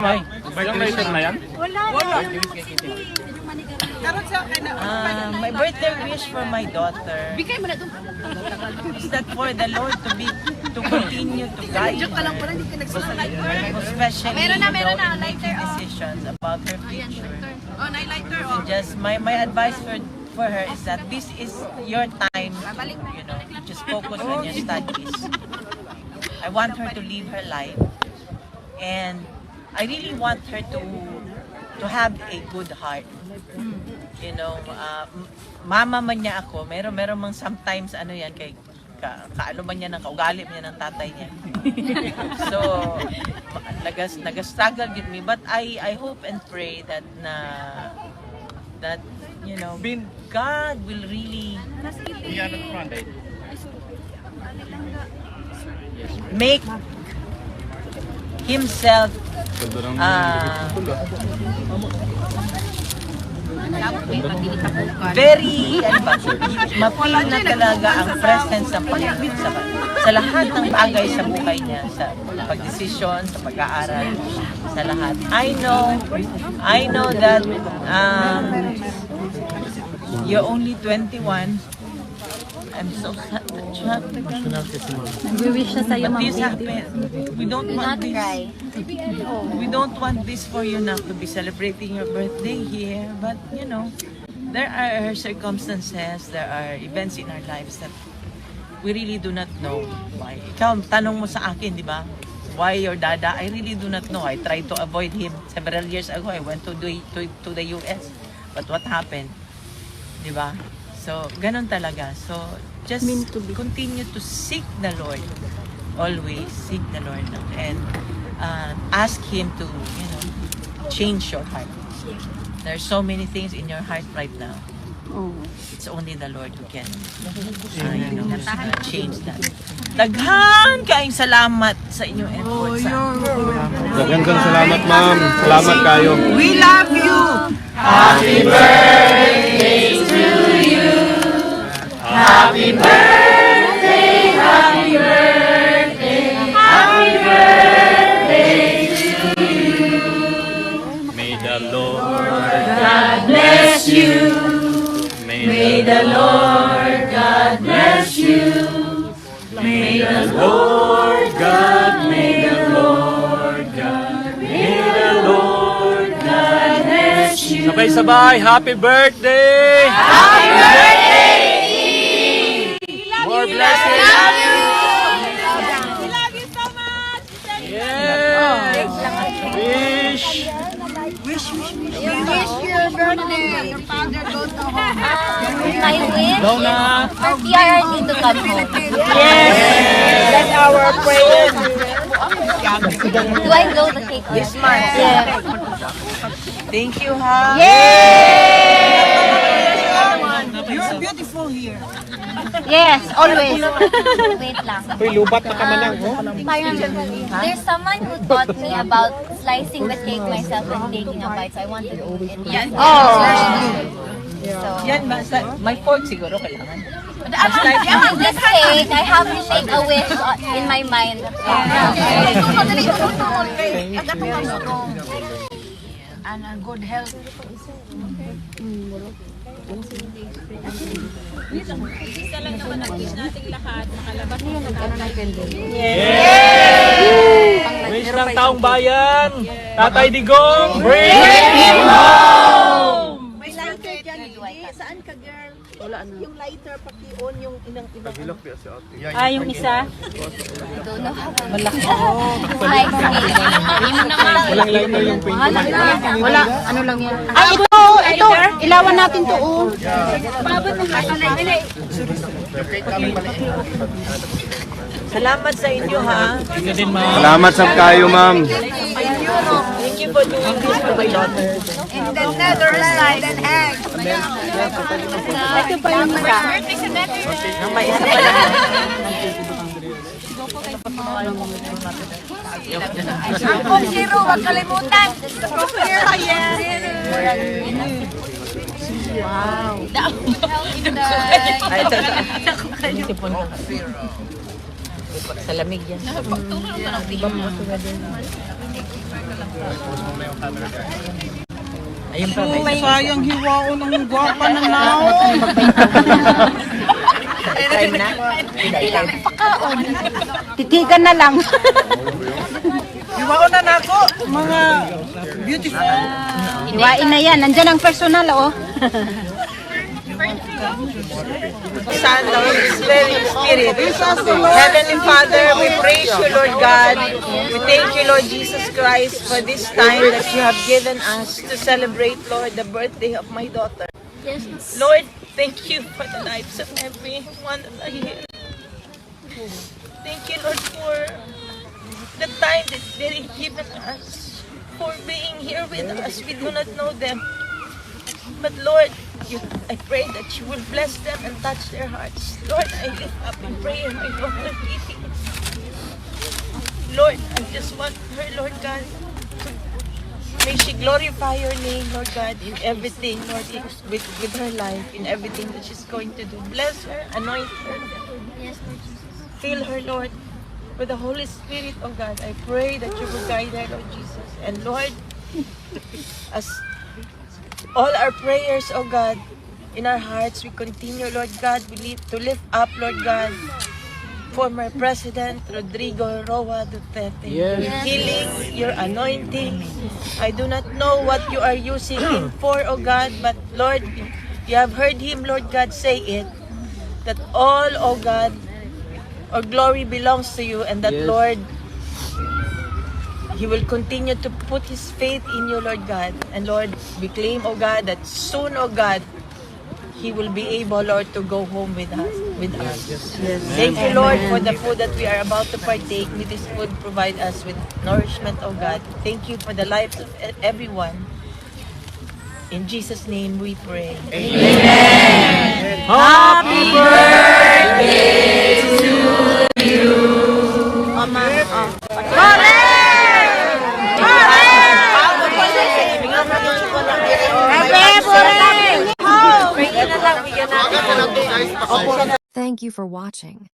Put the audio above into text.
Ay, yung lighter na yan? My birthday wish for my daughter is that for the Lord to continue to guide her, especially in making decisions about her future. And just my advice for her is that this is your time to just focus on your studies. I want her to live her life, and I really want her to have a good heart. You know, mama man niya ako, meron mang sometimes ano yan kay kaano man niya ng kaugali man niya ng tatay niya. So nag-struggle with me, but I hope and pray that you know, God will really make himself very mapil na talaga ang presence ng Panginoon sa lahat ng bagay sa buhay niya, sa pagdesisyon, sa pag-aaral, sa lahat. I know that you're only 21. I'm so sad that you have to go. Nag-wish siya sa'yo, But Ma'am this happened. We don't want this. We don't want this for you now to be celebrating your birthday here. But you know, there are circumstances, there are events in our lives that we really do not know why. Ikaw, tanong mo sa akin, di ba? Why your dada? I really do not know. I tried to avoid him several years ago. I went to the US. But what happened? Di ba? So, ganun talaga. So, just continue to seek the Lord. Always seek the Lord. And ask Him to, change your heart. There are so many things in your heart right now. It's only the Lord who can, change that. Daghan kaayong salamat sa inyong efforts. Daghan kang salamat, ma'am. Salamat kayo. We love you! Happy birthday to you! Happy birthday, happy birthday, happy birthday to you. May the Lord God bless you. May the Lord God bless you. May the Lord God, may the Lord God, may the Lord God bless you. Sabay-sabay, happy birthday! Happy birthday! More blessings! We love you! We love you so much! Yes! Wish! You wish your birthday. Your father go to home. My wish Go na! for PRRD to come home. Yes! That's our prayer. Do I blow the cake this month? Yeah. Thank you, ha? You're beautiful here. Yes, always. Wait lang. Uy, lubat na ka manang, Parang, there's someone who taught me about slicing the cake myself and taking a bite, so I want to do it. So, Yan, may fork siguro kailangan. this cake, I have to take a wish in my mind. And good health. Wish ng taong bayan! Tatay Digong, bring him home! May lighter dyan. Saan ka, girl? Yung lighter, paki-on yung ibang. Yung isa? I don't know how to malaki. Like cake. Walang lighter yung paint. Wala, ano lang yan. Ay, ito, ilawan natin to, oh. Salamat sa inyo, ha? Ikaw din, ma'am. Salamat sa kayo, ma'am. Thank you for doing this for my daughter. In the Netherlands and egg. Ito pa yung isa. Ang may isa pala. Ang zero, wag kalimutan. Zero, yes. Ay, ito. Sa lamig yan. Ayun pa, may Sayang hiwao ng gwapa ng nao. time na. Titigan na lang. Hiwao na nako, mga beautiful. Hiwain na yan. Nandyan ang personal, oh. Son, the Holy Spirit. Heavenly Father, we praise you, Lord God. We thank you, Lord Jesus Christ, for this time that you have given us to celebrate, Lord, the birthday of my daughter. Lord, thank you for the lives of everyone that are here. Thank you, Lord, for the time that they've given us, for being here with us. We do not know them. But Lord, I pray that you will bless them and touch their hearts. Lord, I lift up in prayer my daughter Kitty. Lord, I just want her, Lord God, may she glorify your name, Lord God, in everything, Lord, with her life, in everything that she's going to do. Bless her, anoint her, fill her, Lord, with the Holy Spirit, oh God. I pray that you will guide her, Lord Jesus. And Lord, as all our prayers, oh God, in our hearts, we continue, Lord God, to lift up, Lord God, former President Rodrigo Roa Duterte. Your healing, your anointing. I do not know what you are using him for, oh God, but Lord, you have heard him, Lord God, say it, that all, oh God, our glory belongs to you, and that, Lord, he will continue to put his faith in you, Lord God. And Lord, we claim, oh God, that soon, oh God, he will be able, Lord, to go home with us. Thank you, Lord, for the food that we are about to partake. May this food provide us with nourishment, oh God. Thank you for the lives of everyone. In Jesus' name we pray. Amen. Happy birthday to you. Mama. Thank you for watching.